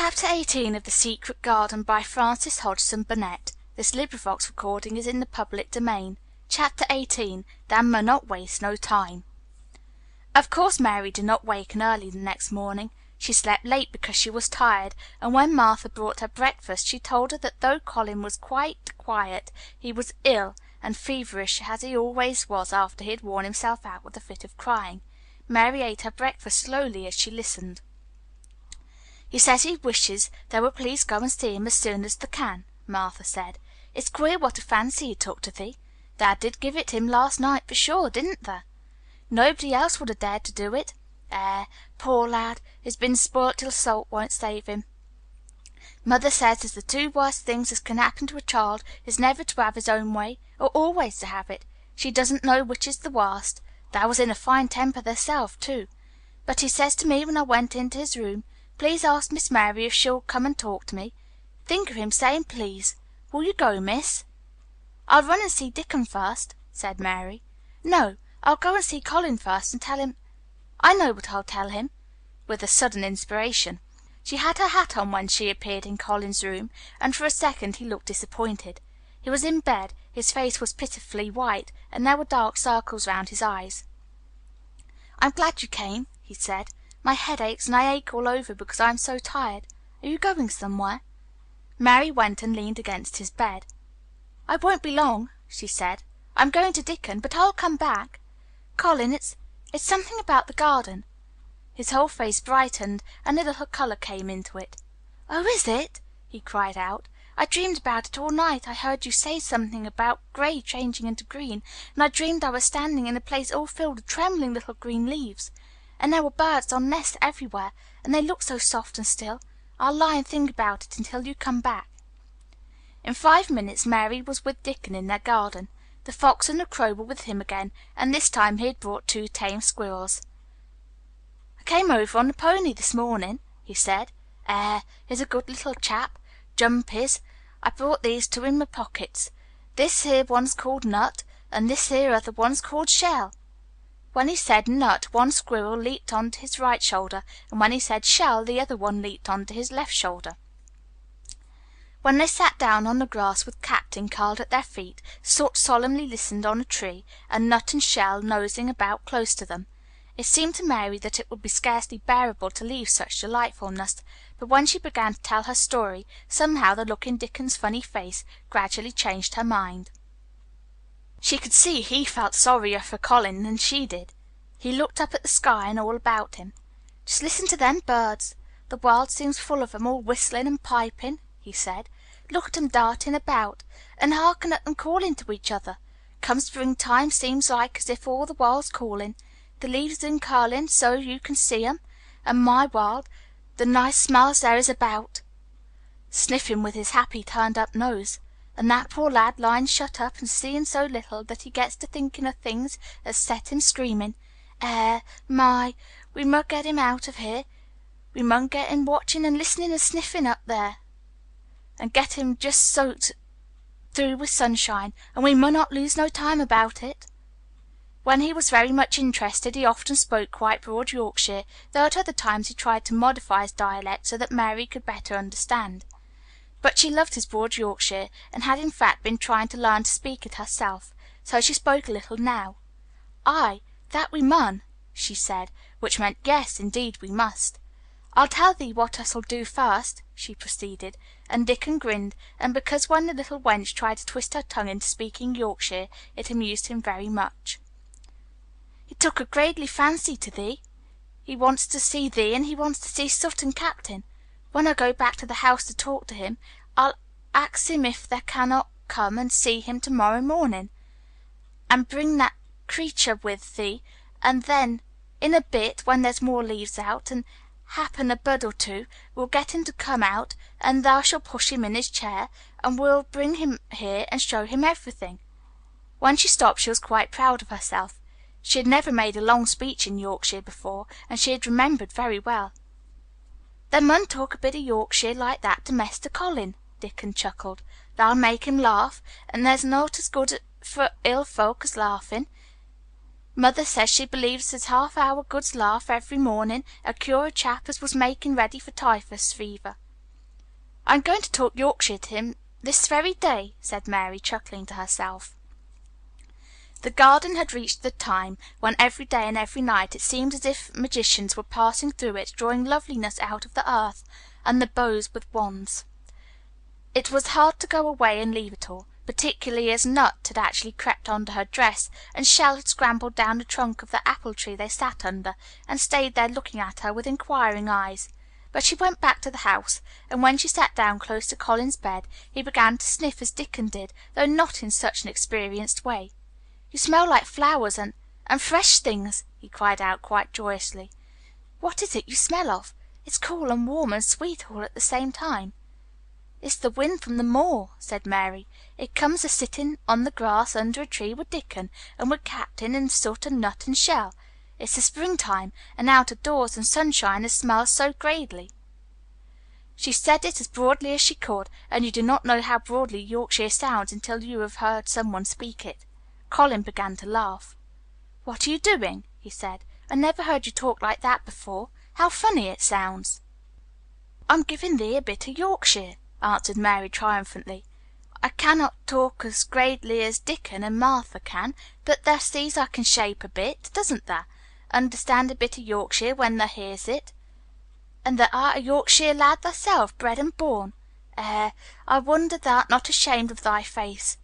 Chapter 18 of The Secret Garden by Frances Hodgson Burnett. Chapter 18 Thou Mun Not Waste No Time. Of course Mary did not waken early the next morning. She slept late because she was tired, and when Martha brought her breakfast she told her that though Colin was quite quiet, he was ill and feverish as he always was after he had worn himself out with a fit of crying. Mary ate her breakfast slowly as she listened. "He says he wishes thou would please go and see him as soon as thou can," Martha said. "It's queer what a fancy he took to thee. Thou did give it him last night for sure, didn't thou? Nobody else would have dared to do it. Poor lad, he's been spoilt till salt won't save him. Mother says as the two worst things as can happen to a child is never to have his own way, or always to have it. She doesn't know which is the worst. Thou was in a fine temper thyself, too. But he says to me when I went into his room, 'Please ask Miss Mary if she'll come and talk to me.' Think of him saying 'please.' Will you go, miss?" "I'll run and see Dickon first," said Mary. "No, I'll go and see Colin first and tell him I know what I'll tell him," with a sudden inspiration. She had her hat on when she appeared in Colin's room, and for a second he looked disappointed. He was in bed, his face was pitifully white, and there were dark circles round his eyes. "I'm glad you came," he said. "My head aches, and I ache all over because I am so tired. Are you going somewhere?" Mary went and leaned against his bed. "I won't be long," she said. "I'm going to Dickon, but I'll come back. Colin, it's something about the garden." His whole face brightened, and a little color came into it. "Oh, is it?" he cried out. "I dreamed about it all night. I heard you say something about gray changing into green, and I dreamed I was standing in a place all filled with trembling little green leaves. And there were birds on nests everywhere, and they looked so soft and still. I'll lie and think about it until you come back." In 5 minutes Mary was with Dickon in their garden. The fox and the crow were with him again, and this time he had brought 2 tame squirrels. "I came over on the pony this morning," he said. He's a good little chap, Jump is. I brought these 2 in my pockets. This here one's called Nut, and this here other one's called Shell." When he said Nut, one squirrel leaped on to his right shoulder, and when he said Shell, the other one leaped on to his left shoulder. When they sat down on the grass with Captain curled at their feet, Soot solemnly listened on a tree, and Nut and Shell nosing about close to them. It seemed to Mary that it would be scarcely bearable to leave such delightfulness, but when she began to tell her story, somehow the look in Dickon's funny face gradually changed her mind. She could see he felt sorrier for Colin than she did. He looked up at the sky and all about him. "Just listen to them birds. The world seems full of 'em, all whistlin' and pipin'," he said. "Look at 'em dartin' about, and hearken at them callin' to each other. Come springtime seems like as if all the world's callin'. The leaves is curlin' so you can see 'em, and my word, the nice smells there is about," sniffing with his happy turned up nose. "And that poor lad lyin' shut up and seein' so little that he gets to thinkin' of things as set him screamin'. My, we mun get him out of here. We mun get him watchin' and listenin' and sniffin' up there, and get him just soaked through with sunshine, and we mun not lose no time about it." When he was very much interested he often spoke quite broad Yorkshire, though at other times he tried to modify his dialect so that Mary could better understand. But she loved his broad Yorkshire, and had in fact been trying to learn to speak it herself, so she spoke a little now. "Aye, that we mun," she said, which meant yes, indeed we must. "I'll tell thee what us'll do first," she proceeded, and Dickon grinned, and because when the little wench tried to twist her tongue into speaking Yorkshire, it amused him very much. "He took a greatly fancy to thee. He wants to see thee, and he wants to see Soot and Captain. When I go back to the house to talk to him, I'll ax him if thou cannot come and see him tomorrow morning, and bring that creature with thee, and then in a bit, when there's more leaves out, and happen a bud or two, we'll get him to come out, and thou shalt push him in his chair, and we'll bring him here and show him everything." When she stopped she was quite proud of herself. She had never made a long speech in Yorkshire before, and she had remembered very well. "Thou mun talk a bit of Yorkshire like that to Mester Colin," Dickon chuckled. "That'll make him laugh, and there's naught as good for ill folk as laughin'. Mother says she believes as half our goods laugh every mornin' 'ud cure a chap as was makin' ready for typhus fever." I'm going to talk Yorkshire to him this very day," said Mary, chuckling to herself. The garden had reached the time when every day and every night it seemed as if magicians were passing through it drawing loveliness out of the earth and the boughs with wands. It was hard to go away and leave it all, particularly as Nut had actually crept under her dress, and Shell had scrambled down the trunk of the apple tree they sat under, and stayed there looking at her with inquiring eyes. But she went back to the house, and when she sat down close to Colin's bed, he began to sniff as Dickon did, though not in such an experienced way. "You smell like flowers and fresh things," he cried out quite joyously. "What is it you smell of? It's cool and warm and sweet all at the same time." "It's the wind from the moor," said Mary. "It comes a sitting on the grass under a tree with Dickon, and with Captain and Soot and Nut and Shell. It's the springtime, and out of doors and sunshine and smells so gradely." She said it as broadly as she could, and you do not know how broadly Yorkshire sounds until you have heard some one speak it. Colin began to laugh. "What are you doing?" he said. "I never heard you talk like that before. How funny it sounds." "I'm giving thee a bit of Yorkshire," answered Mary triumphantly. "I cannot talk as gradely as Dickon and Martha can, but thou sees I can shape a bit, doesn't thou? Understand a bit of Yorkshire when thou hears it. And thou art a Yorkshire lad thyself, bred and born. I wonder thou'rt not ashamed of thy face."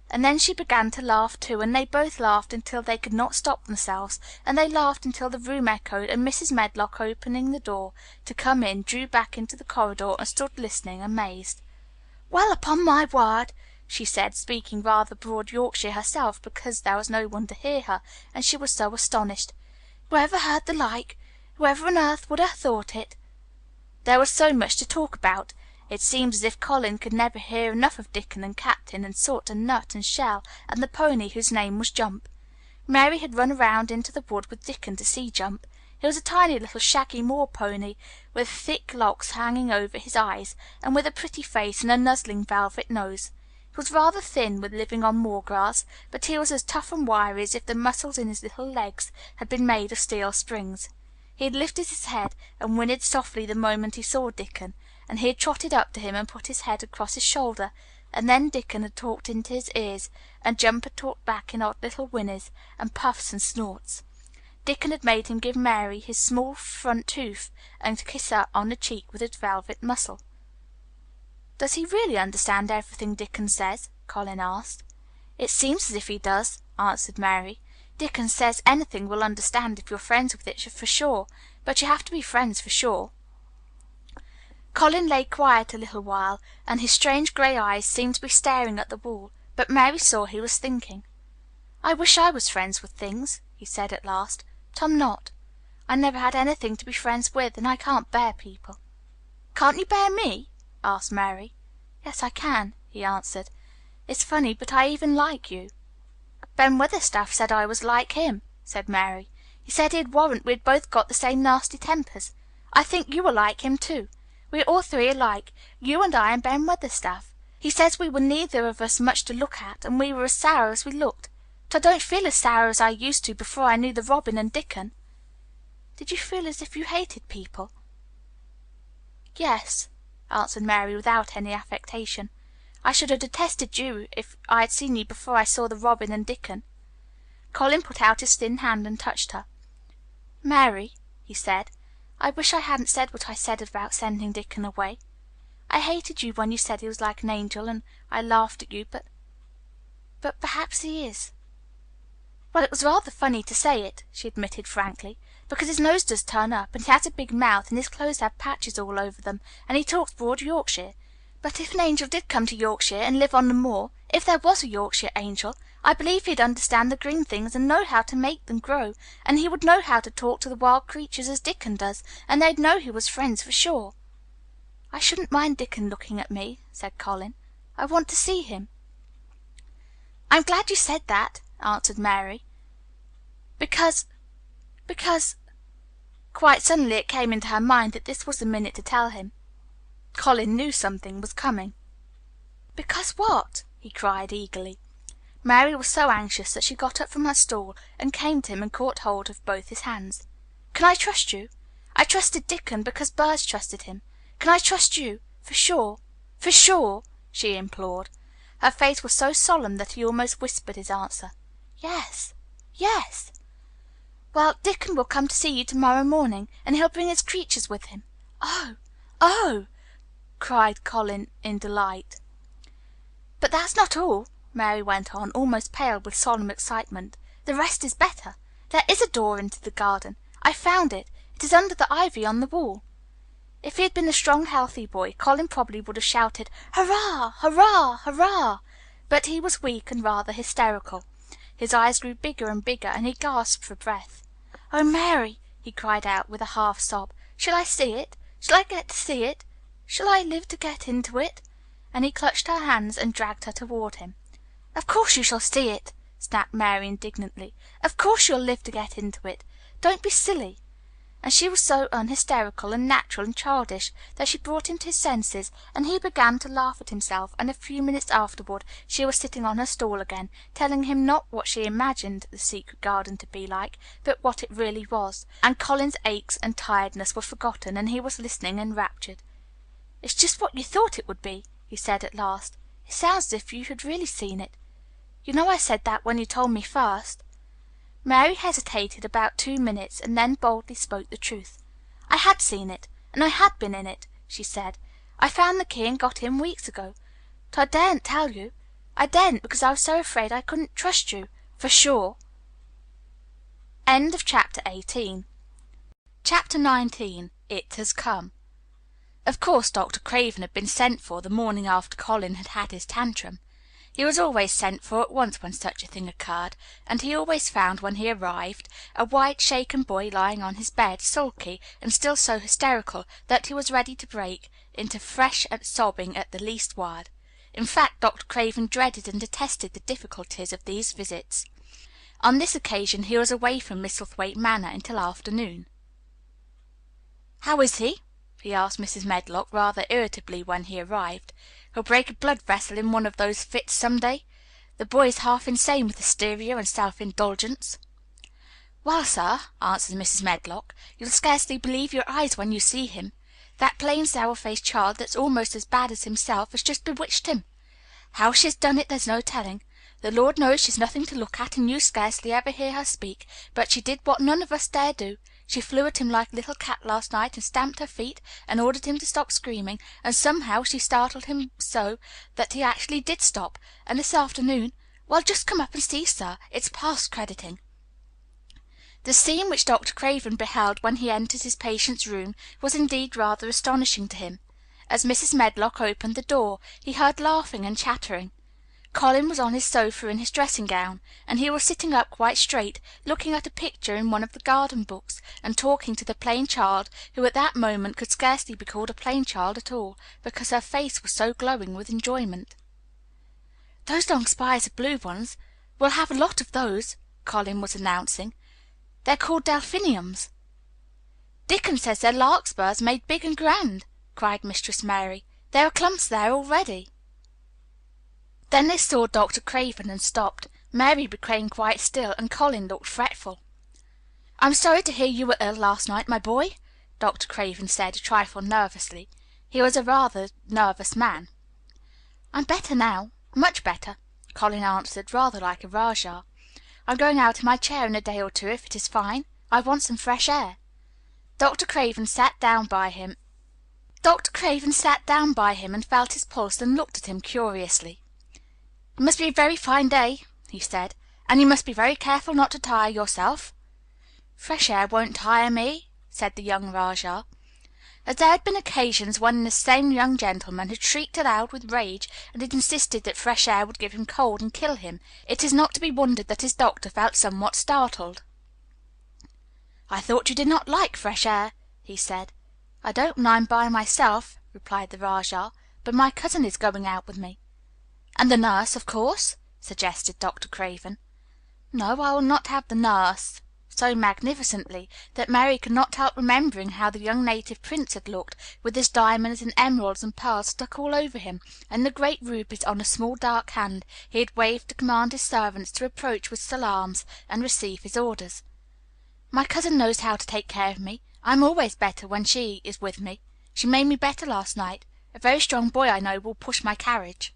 And then she began to laugh too, and they both laughed until they could not stop themselves, and they laughed until the room echoed, and Mrs. Medlock, opening the door to come in, drew back into the corridor and stood listening, amazed. "Well, upon my word," she said, speaking rather broad Yorkshire herself because there was no one to hear her, and she was so astonished. "Whoever heard the like? Whoever on earth would have thought it?" There was so much to talk about. It seemed as if Colin could never hear enough of Dickon and Captain and Soot and Nut and Shell and the pony whose name was Jump. Mary had run around into the wood with Dickon to see Jump. He was a tiny little shaggy moor pony with thick locks hanging over his eyes, and with a pretty face and a nuzzling velvet nose. He was rather thin with living on moor grass, but he was as tough and wiry as if the muscles in his little legs had been made of steel springs. He had lifted his head and whinnied softly the moment he saw Dickon, and he had trotted up to him and put his head across his shoulder, and then Dickon had talked into his ears, and Jump had talked back in odd little whinnies and puffs and snorts. Dickon had made him give Mary his small front tooth and kiss her on the cheek with his velvet muzzle. "Does he really understand everything Dickon says?" Colin asked. "It seems as if he does," answered Mary. "Dickon says anything we'll understand if you're friends with it for sure, but you have to be friends for sure." Colin lay quiet a little while, and his strange gray eyes seemed to be staring at the wall, but Mary saw he was thinking. "I wish I was friends with things," he said at last, "but I'm not. I never had anything to be friends with, and I can't bear people." "Can't you bear me?" asked Mary. "Yes, I can," he answered. "It's funny, but I even like you." "Ben Weatherstaff said I was like him," said Mary. "He said he'd warrant we'd both got the same nasty tempers. I think you are like him, too. We are all three alike, you and I and Ben Weatherstaff. He says we were neither of us much to look at, and we were as sour as we looked. But I don't feel as sour as I used to before I knew the Robin and Dickon." "Did you feel as if you hated people?" "Yes," answered Mary without any affectation. "I should have detested you if I had seen you before I saw the Robin and Dickon." Colin put out his thin hand and touched her. "Mary," he said, "I wish I hadn't said what I said about sending Dickon away. I hated you when you said he was like an angel, and I laughed at you, but perhaps he is." "Well, it was rather funny to say it," she admitted frankly, "because his nose does turn up, and he has a big mouth, and his clothes have patches all over them, and he talks broad Yorkshire. But if an angel did come to Yorkshire and live on the moor, if there was a Yorkshire angel, I believe he'd understand the green things and know how to make them grow, and he would know how to talk to the wild creatures as Dickon does, and they'd know he was friends for sure." "I shouldn't mind Dickon looking at me," said Colin. "I want to see him." "I'm glad you said that," answered Mary, because quite suddenly it came into her mind that this was the minute to tell him. Colin knew something was coming. "Because what?" he cried eagerly. Mary was so anxious that she got up from her stool and came to him and caught hold of both his hands. "Can I trust you? I trusted Dickon because birds trusted him. Can I trust you for sure?" For sure?" she implored. Her face was so solemn that he almost whispered his answer. "Yes, yes." "Well, Dickon will come to see you to morrow morning, and he'll bring his creatures with him." "Oh, oh!" cried Colin in delight. "But that's not all," Mary went on, almost pale with solemn excitement. "The rest is better. There is a door into the garden. I found it. It is under the ivy on the wall." If he had been a strong, healthy boy, Colin probably would have shouted, "Hurrah! Hurrah! Hurrah!" But he was weak and rather hysterical. His eyes grew bigger and bigger, and he gasped for breath. "Oh, Mary," he cried out with a half sob, "shall I see it? Shall I get to see it? Shall I live to get into it?" And he clutched her hands and dragged her toward him. "Of course you shall see it," snapped Mary indignantly. "Of course you'll live to get into it. Don't be silly." And she was so unhysterical and natural and childish that she brought him to his senses, and he began to laugh at himself, and a few minutes afterward she was sitting on her stool again, telling him not what she imagined the secret garden to be like, but what it really was, and Colin's aches and tiredness were forgotten, and he was listening enraptured. "It's just what you thought it would be," he said at last. "It sounds as if you had really seen it. You know I said that when you told me first." Mary hesitated about 2 minutes and then boldly spoke the truth. "I had seen it, and I had been in it," she said. "I found the key and got in weeks ago. But I daren't tell you. I daren't because I was so afraid I couldn't trust you for sure." Chapter 19. It Has Come. Of course Dr. Craven had been sent for the morning after Colin had had his tantrum. He was always sent for at once when such a thing occurred, and he always found, when he arrived, a white, shaken boy lying on his bed, sulky, and still so hysterical that he was ready to break into fresh sobbing at the least word. In fact, Dr. Craven dreaded and detested the difficulties of these visits. On this occasion he was away from Misselthwaite Manor until afternoon. "How is he?" he asked Mrs. Medlock rather irritably when he arrived. "He'll break a blood vessel in one of those fits some day. The boy is half insane with hysteria and self-indulgence." "Well, sir," answered Mrs. Medlock, "you'll scarcely believe your eyes when you see him. That plain, sour-faced child that's almost as bad as himself has just bewitched him. How she has done it there's no telling. The Lord knows she's nothing to look at, and you scarcely ever hear her speak, but she did what none of us dare do. She flew at him like a little cat last night and stamped her feet and ordered him to stop screaming, and somehow she startled him so that he actually did stop, and this afternoon, well, just come up and see, sir. It's past crediting." The scene which Dr. Craven beheld when he entered his patient's room was indeed rather astonishing to him. As Mrs. Medlock opened the door, he heard laughing and chattering. Colin was on his sofa in his dressing gown, and he was sitting up quite straight, looking at a picture in one of the garden books, and talking to the plain child, who at that moment could scarcely be called a plain child at all, because her face was so glowing with enjoyment. "Those long spires are blue ones. We'll have a lot of those," Colin was announcing. "They're called delphiniums." "Dickon says they're larkspurs made big and grand," cried Mistress Mary. "There are clumps there already." Then they saw Dr. Craven and stopped. Mary became quite still, and Colin looked fretful. "I'm sorry to hear you were ill last night, my boy," Dr. Craven said, a trifle nervously. He was a rather nervous man. "I'm better now, much better," Colin answered, rather like a rajah. "I'm going out in my chair in a day or two if it is fine. I want some fresh air." Dr. Craven sat down by him and felt his pulse and looked at him curiously. "It must be a very fine day," he said, "and you must be very careful not to tire yourself." "Fresh air won't tire me," said the young rajah. As there had been occasions when this same young gentleman had shrieked aloud with rage and had insisted that fresh air would give him cold and kill him, it is not to be wondered that his doctor felt somewhat startled. "I thought you did not like fresh air," he said. "I don't when I am by myself," replied the rajah, "but my cousin is going out with me." "And the nurse, of course?" suggested Dr. Craven. "No, I will not have the nurse," so magnificently that Mary could not help remembering how the young native prince had looked, with his diamonds and emeralds and pearls stuck all over him, and the great rubies on a small dark hand he had waved to command his servants to approach with salaams and receive his orders. "My cousin knows how to take care of me. I am always better when she is with me. She made me better last night. A very strong boy I know will push my carriage."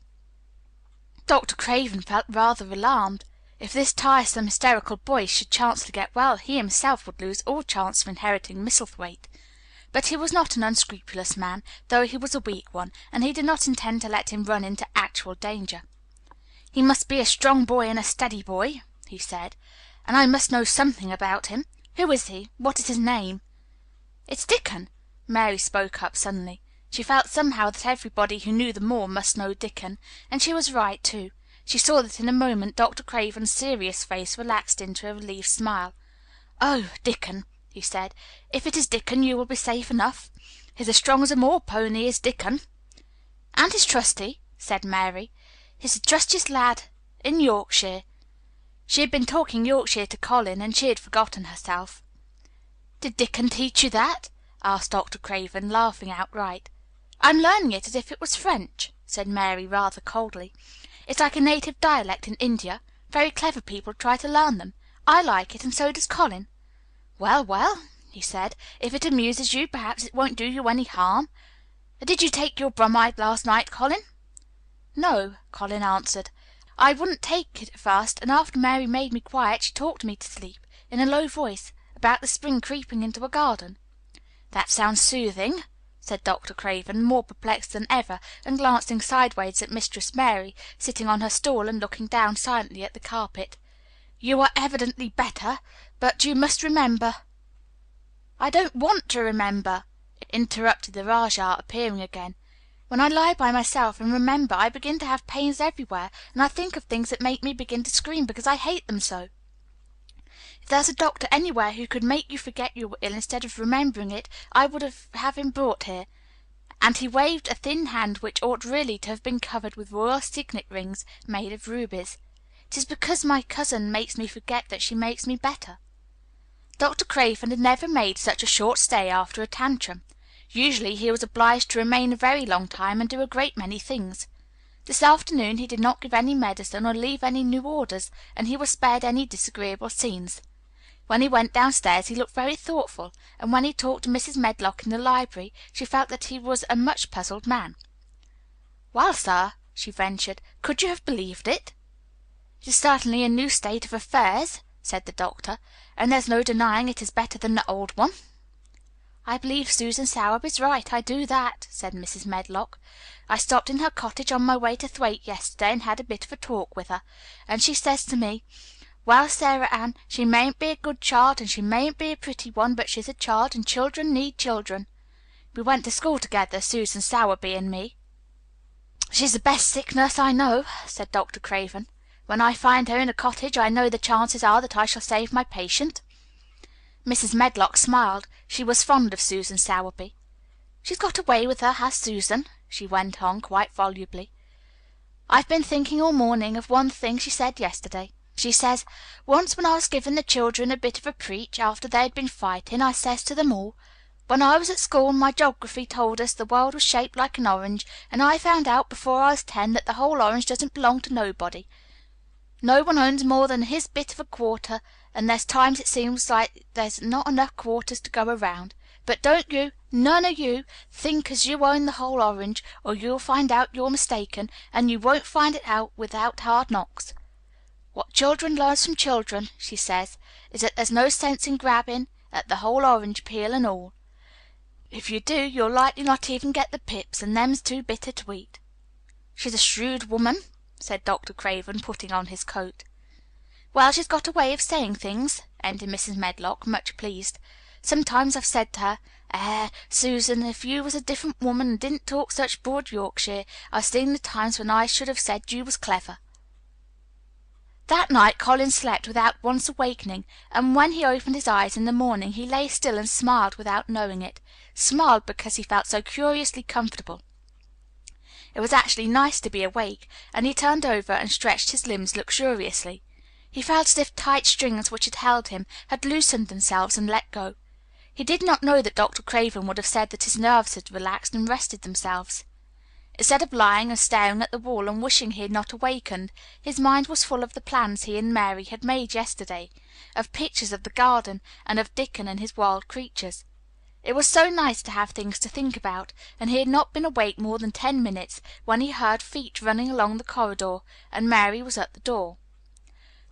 Dr. Craven felt rather alarmed. If this tiresome, hysterical boy should chance to get well, he himself would lose all chance of inheriting Misselthwaite. But he was not an unscrupulous man, though he was a weak one, and he did not intend to let him run into actual danger. "He must be a strong boy and a steady boy," he said, "and I must know something about him. Who is he? What is his name?" "It's Dickon," Mary spoke up suddenly. She felt somehow that everybody who knew the Moor must know Dickon, and she was right, too. She saw that in a moment Dr. Craven's serious face relaxed into a relieved smile. "Oh, Dickon," he said. "If it is Dickon, you will be safe enough. He's as strong as a moor pony, is Dickon." "And he's trusty," said Mary. "He's the trustiest lad in Yorkshire." She had been talking Yorkshire to Colin, and she had forgotten herself. "Did Dickon teach you that?" asked Dr. Craven, laughing outright. "I'm learning it as if it was French," said Mary rather coldly. "It's like a native dialect in India. Very clever people try to learn them. I like it, and so does Colin." "Well, well," he said, "if it amuses you, perhaps it won't do you any harm. Did you take your bromide last night, Colin?" "No," Colin answered. "I wouldn't take it at first, and after Mary made me quiet she talked me to sleep, in a low voice, about the spring creeping into a garden." "That sounds soothing," said Dr. Craven, more perplexed than ever, and glancing sideways at Mistress Mary, sitting on her stool and looking down silently at the carpet. "You are evidently better, but you must remember—" "I don't want to remember," interrupted the Rajah, appearing again. "When I lie by myself and remember I begin to have pains everywhere, and I think of things that make me begin to scream because I hate them so. If there's a doctor anywhere who could make you forget you were ill instead of remembering it, I would have him brought here," and he waved a thin hand which ought really to have been covered with royal signet rings made of rubies. "It is because my cousin makes me forget that she makes me better." Dr. Craven had never made such a short stay after a tantrum. Usually he was obliged to remain a very long time and do a great many things. This afternoon he did not give any medicine or leave any new orders, and he was spared any disagreeable scenes. When he went downstairs he looked very thoughtful, and when he talked to Mrs. Medlock in the library she felt that he was a much puzzled man. "Well, sir," she ventured, "could you have believed it?" "It is certainly a new state of affairs," said the doctor, "and there's no denying it is better than the old one." "I believe Susan Sowerby's right, I do that," said Mrs. Medlock. "I stopped in her cottage on my way to Thwaite yesterday and had a bit of a talk with her, and she says to me, 'Well, Sarah Ann, she mayn't be a good child and she mayn't be a pretty one, but she's a child, and children need children.' We went to school together, Susan Sowerby and me." "She's the best sick nurse I know," said Dr. Craven. "When I find her in a cottage I know the chances are that I shall save my patient." Mrs. Medlock smiled. She was fond of Susan Sowerby. "She's got a way with her, has Susan," she went on quite volubly. "I've been thinking all morning of one thing she said yesterday. She says, 'Once when I was giving the children a bit of a preach after they had been fighting, I says to them all, when I was at school my geography told us the world was shaped like an orange, and I found out before I was 10 that the whole orange doesn't belong to nobody. No one owns more than his bit of a quarter, and there's times it seems like there's not enough quarters to go around. But don't you, none of you, think as you own the whole orange, or you'll find out you're mistaken, and you won't find it out without hard knocks. What children learns from children,' she says, 'is that there's no sense in grabbing at the whole orange peel and all. If you do, you'll likely not even get the pips, and them's too bitter to eat.'" "She's a shrewd woman," said Dr. Craven, putting on his coat. "Well, she's got a way of saying things," ended Mrs. Medlock, much pleased. "Sometimes I've said to her, Susan, if you was a different woman and didn't talk such broad Yorkshire, I've seen the times when I should have said you was clever." That night Colin slept without once awakening, and when he opened his eyes in the morning he lay still and smiled without knowing it, smiled because he felt so curiously comfortable. It was actually nice to be awake, and he turned over and stretched his limbs luxuriously. He felt as if tight strings which had held him had loosened themselves and let go. He did not know that Dr. Craven would have said that his nerves had relaxed and rested themselves. Instead of lying and staring at the wall and wishing he had not awakened, his mind was full of the plans he and Mary had made yesterday, of pictures of the garden, and of Dickon and his wild creatures. It was so nice to have things to think about, and he had not been awake more than 10 minutes when he heard feet running along the corridor, and Mary was at the door.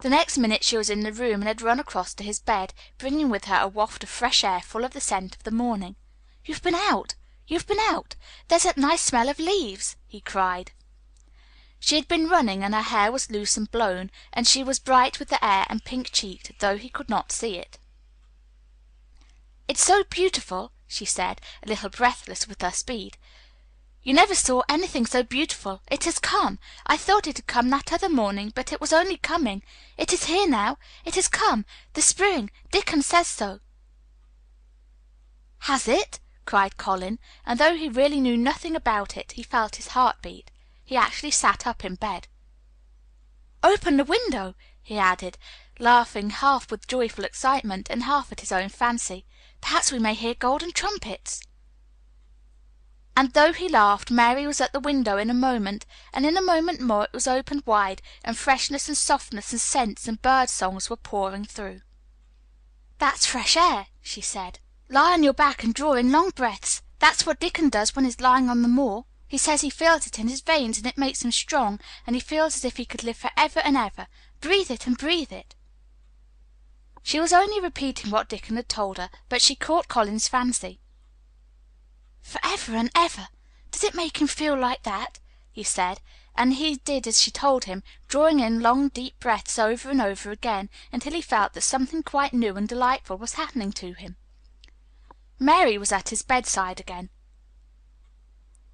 The next minute she was in the room and had run across to his bed, bringing with her a waft of fresh air full of the scent of the morning. "You've been out! You've been out! There's that nice smell of leaves!" he cried. She had been running, and her hair was loose and blown, and she was bright with the air and pink cheeked, though he could not see it. "It's so beautiful," she said, a little breathless with her speed. "You never saw anything so beautiful. It has come. I thought it had come that other morning, but it was only coming. It is here now. It has come. The spring. Dickon says so." "Has it?" cried Colin, and though he really knew nothing about it, he felt his heart beat. He actually sat up in bed. "Open the window," he added, laughing half with joyful excitement and half at his own fancy. "Perhaps we may hear golden trumpets." And though he laughed, Mary was at the window in a moment, and in a moment more it was opened wide, and freshness and softness and scents and bird songs were pouring through. "That's fresh air," she said. "Lie on your back and draw in long breaths. That's what Dickon does when he's lying on the moor. He says he feels it in his veins and it makes him strong, and he feels as if he could live for ever and ever. Breathe it and breathe it." She was only repeating what Dickon had told her, but she caught Colin's fancy. "For ever and ever! Does it make him feel like that?" he said, and he did as she told him, drawing in long, deep breaths over and over again, until he felt that something quite new and delightful was happening to him. Mary was at his bedside again.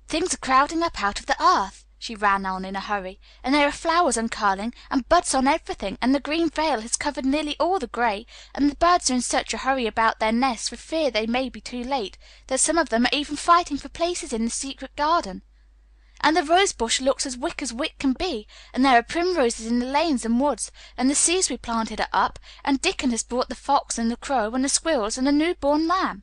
"Things are crowding up out of the earth," she ran on in a hurry, "and there are flowers uncurling, and buds on everything, and the green veil has covered nearly all the gray, and the birds are in such a hurry about their nests for fear they may be too late, that some of them are even fighting for places in the secret garden. And the rose bush looks as wick can be, and there are primroses in the lanes and woods, and the seeds we planted are up, and Dickon has brought the fox and the crow and the squirrels and a new-born lamb."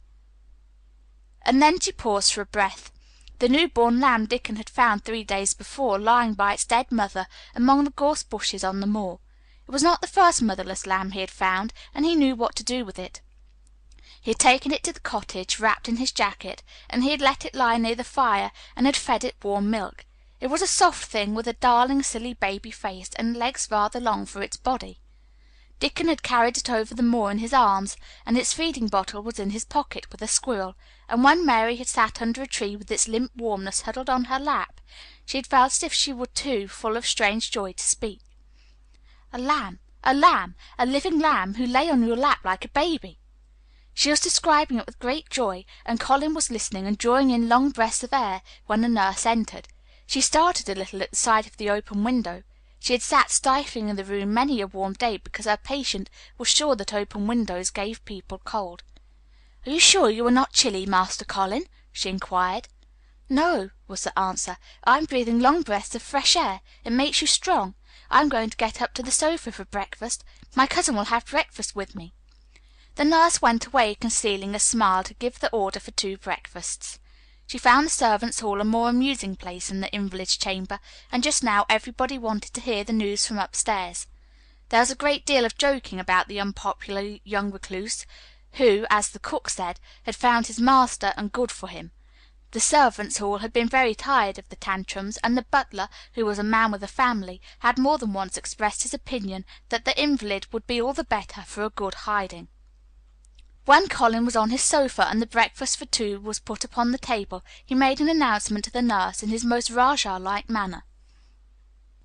And then she paused for a breath. The new-born lamb Dickon had found 3 days before, lying by its dead mother among the gorse bushes on the moor. It was not the first motherless lamb he had found, and he knew what to do with it. He had taken it to the cottage, wrapped in his jacket, and he had let it lie near the fire and had fed it warm milk. It was a soft thing, with a darling, silly baby face, and legs rather long for its body. Dickon had carried it over the moor in his arms, and its feeding bottle was in his pocket with a squirrel, and when Mary had sat under a tree with its limp warmness huddled on her lap, she had felt as if she were too full of strange joy to speak. A lamb, a living lamb, who lay on your lap like a baby! She was describing it with great joy, and Colin was listening and drawing in long breaths of air when the nurse entered. She started a little at the sight of the open window. She had sat stifling in the room many a warm day because her patient was sure that open windows gave people cold. "Are you sure you are not chilly, Master Colin?" she inquired. "No," was the answer. "I'm breathing long breaths of fresh air. It makes you strong. I'm going to get up to the sofa for breakfast. My cousin will have breakfast with me." The nurse went away, concealing a smile, to give the order for 2 breakfasts. She found the servants' hall a more amusing place than the invalid's chamber, and just now everybody wanted to hear the news from upstairs. There was a great deal of joking about the unpopular young recluse, who, as the cook said, had found his master and good for him. The servants' hall had been very tired of the tantrums, and the butler, who was a man with a family, had more than once expressed his opinion that the invalid would be all the better for a good hiding. When Colin was on his sofa and the breakfast for 2 was put upon the table, he made an announcement to the nurse in his most Rajah-like manner.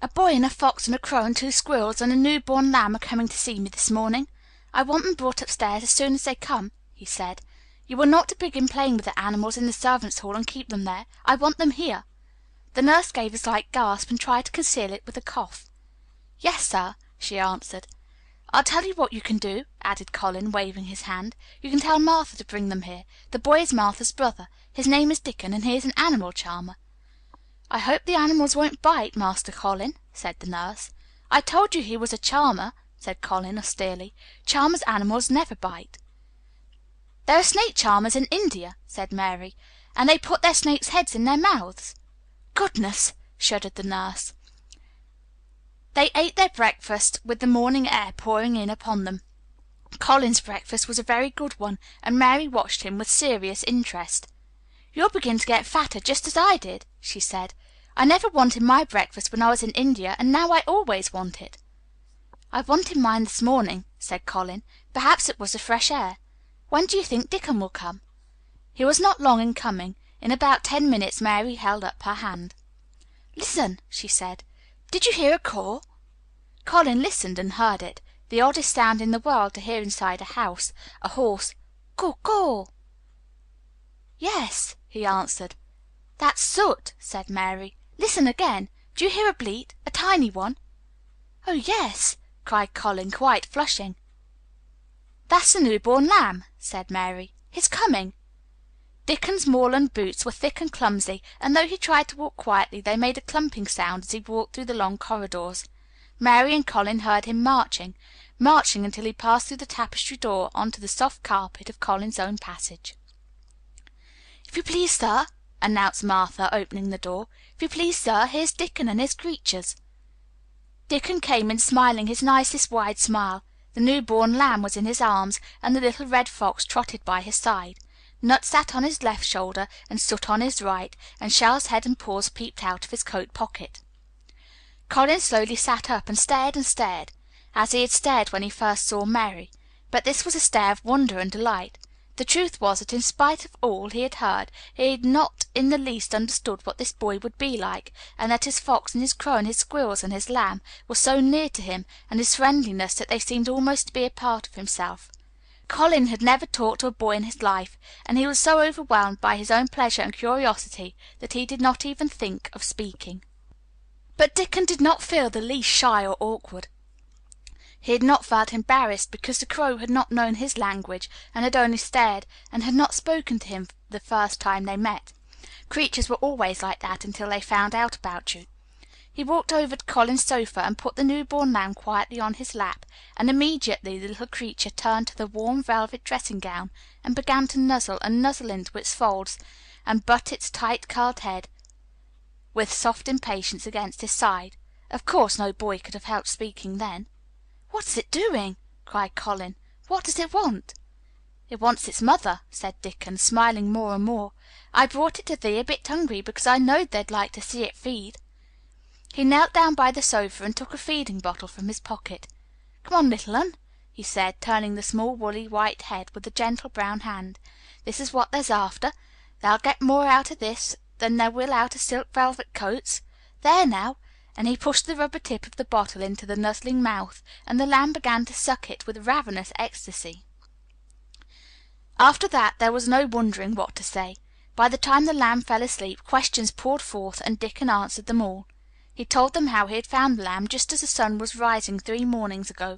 "A boy and a fox and a crow and 2 squirrels and a new-born lamb are coming to see me this morning. I want them brought upstairs as soon as they come," he said. "You are not to begin playing with the animals in the servants' hall and keep them there. I want them here." The nurse gave a slight gasp and tried to conceal it with a cough. "Yes, sir," she answered. "I'll tell you what you can do," added Colin, waving his hand. "You can tell Martha to bring them here. The boy is Martha's brother. His name is Dickon, and he is an animal charmer." "I hope the animals won't bite, Master Colin," said the nurse. "I told you he was a charmer," said Colin austerely. "Charmers' animals never bite." "There are snake charmers in India," said Mary, "and they put their snakes' heads in their mouths." "Goodness!" shuddered the nurse. They ate their breakfast with the morning air pouring in upon them. Colin's breakfast was a very good one, and Mary watched him with serious interest. "You'll begin to get fatter, just as I did," she said. "I never wanted my breakfast when I was in India, and now I always want it." "I wanted mine this morning," said Colin. "Perhaps it was the fresh air. When do you think Dickon will come?" He was not long in coming. In about 10 minutes Mary held up her hand. "Listen," she said. "Did you hear a caw?" Colin listened and heard it, the oddest sound in the world to hear inside a house, a hoarse "caw, caw." "Yes," he answered. "That's Soot," said Mary. "Listen again. Do you hear a bleat, a tiny one?" "Oh, yes," cried Colin, quite flushing. "That's the new-born lamb," said Mary. "He's coming." Dickon's moorland boots were thick and clumsy, and though he tried to walk quietly they made a clumping sound as he walked through the long corridors. Mary and Colin heard him marching until he passed through the tapestry door on to the soft carpet of Colin's own passage. "If you please, sir," announced Martha, opening the door. "If you please, sir, here's Dickon and his creatures." Dickon came in smiling his nicest wide smile. The new-born lamb was in his arms, and the little red fox trotted by his side. Nut sat on his left shoulder, and Soot on his right, and Shell's head and paws peeped out of his coat pocket. Colin slowly sat up and stared, as he had stared when he first saw Mary, but this was a stare of wonder and delight. The truth was that in spite of all he had heard, he had not in the least understood what this boy would be like, and that his fox and his crow and his squirrels and his lamb were so near to him, and his friendliness, that they seemed almost to be a part of himself. Colin had never talked to a boy in his life, and he was so overwhelmed by his own pleasure and curiosity that he did not even think of speaking. But Dickon did not feel the least shy or awkward. He had not felt embarrassed because the crow had not known his language and had only stared, and had not spoken to him the first time they met. Creatures were always like that until they found out about you. He walked over to Colin's sofa and put the new-born lamb quietly on his lap, and immediately the little creature turned to the warm velvet dressing gown and began to nuzzle into its folds and butt its tight curled head with soft impatience against his side. Of course no boy could have helped speaking then. "What is it doing?" cried Colin. "What does it want?" "It wants its mother," said Dickon, smiling more and more. "I brought it to thee a bit hungry because I knowed they'd like to see it feed." He knelt down by the sofa and took a feeding bottle from his pocket. "Come on, little un," he said, turning the small woolly white head with a gentle brown hand. "This is what there's after. They'll get more out of this than they will out of silk velvet coats. There now," and he pushed the rubber tip of the bottle into the nuzzling mouth, and the lamb began to suck it with ravenous ecstasy. After that there was no wondering what to say. By the time the lamb fell asleep, questions poured forth, and Dickon answered them all. He told them how he had found the lamb just as the sun was rising 3 mornings ago.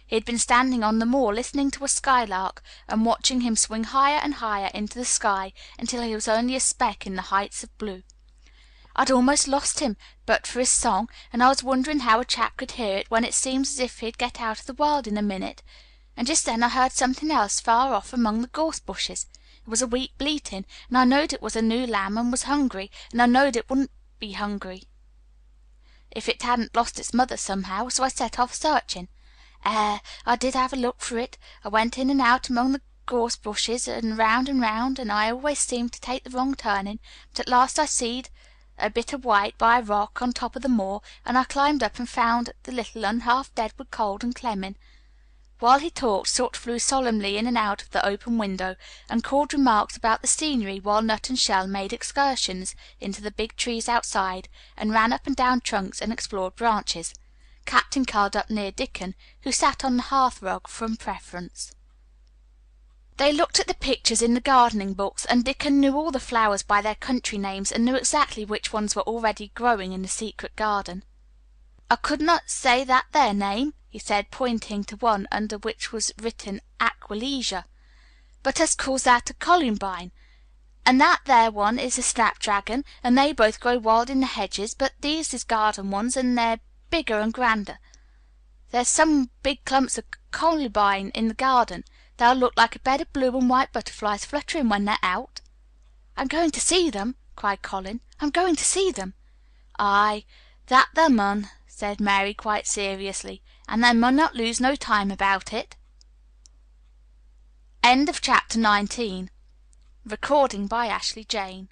He had been standing on the moor listening to a skylark, and watching him swing higher and higher into the sky until he was only a speck in the heights of blue. "I'd almost lost him but for his song, and I was wondering how a chap could hear it when it seems as if he'd get out of the world in a minute. And just then I heard something else far off among the gorse bushes. It was a weak bleating, and I knowed it was a new lamb and was hungry, and I knowed it wouldn't be hungry if it hadn't lost its mother somehow, so I set off searching. I did have a look for it. I went in and out among the gorse bushes, and round, and I always seemed to take the wrong turning, but at last I seed a bit of white by a rock on top of the moor, and I climbed up and found the little un half dead with cold and clemming." While he talked, Soot flew solemnly in and out of the open window, and called remarks about the scenery, while Nut and Shell made excursions into the big trees outside, and ran up and down trunks and explored branches. Captain curled up near Dickon, who sat on the hearth rug from preference. They looked at the pictures in the gardening books, and Dickon knew all the flowers by their country names, and knew exactly which ones were already growing in the secret garden. "I could not say that there name," he said, pointing to one under which was written Aquilegia, "but us calls that a columbine, and that there one is a snapdragon, and they both grow wild in the hedges, but these is garden ones, and they're bigger and grander. There's some big clumps of columbine in the garden. They'll look like a bed of blue and white butterflies fluttering when they're out." "I'm going to see them," cried Colin. "I'm going to see them." "Aye, that thou mun," said Mary quite seriously, "and thou mun not lose no time about it." Chapter 20. Recording by Ashley Jane.